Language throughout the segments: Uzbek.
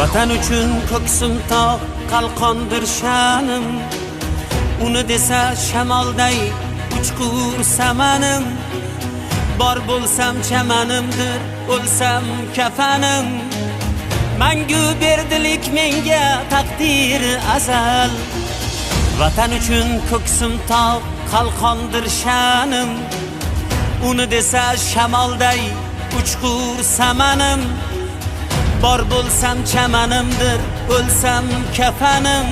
Vatan uchun ko'ksim tog' qalqondir sha'nim. Uni desa shamolday uchqur samanim. Bor bo'lsam chamanimdir, o'lsam kafanim. Mangu berdilik menga taqdir azal. Vatan uchun ko'ksim tog' qalqondir sha'nim. Uni desa shamolday uchqur samanim. Bor bo'lsam chamanimdir, o'lsam kafanim.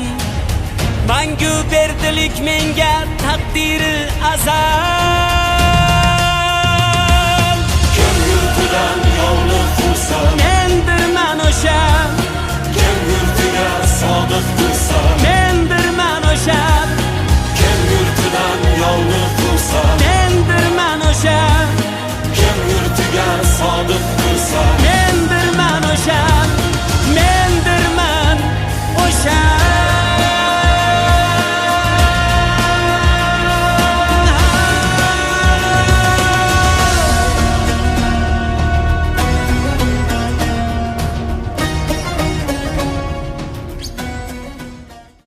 Mangu berdilik menga taqdiri azal. Kim yurtidan yovni quvsa, Mendirman o'sha, kim yurtiga sodiq tursa, mendirman o'sha, kim yurtidan yovni quvsa, mendirman o'sha, kim yurtiga sodiq tursa.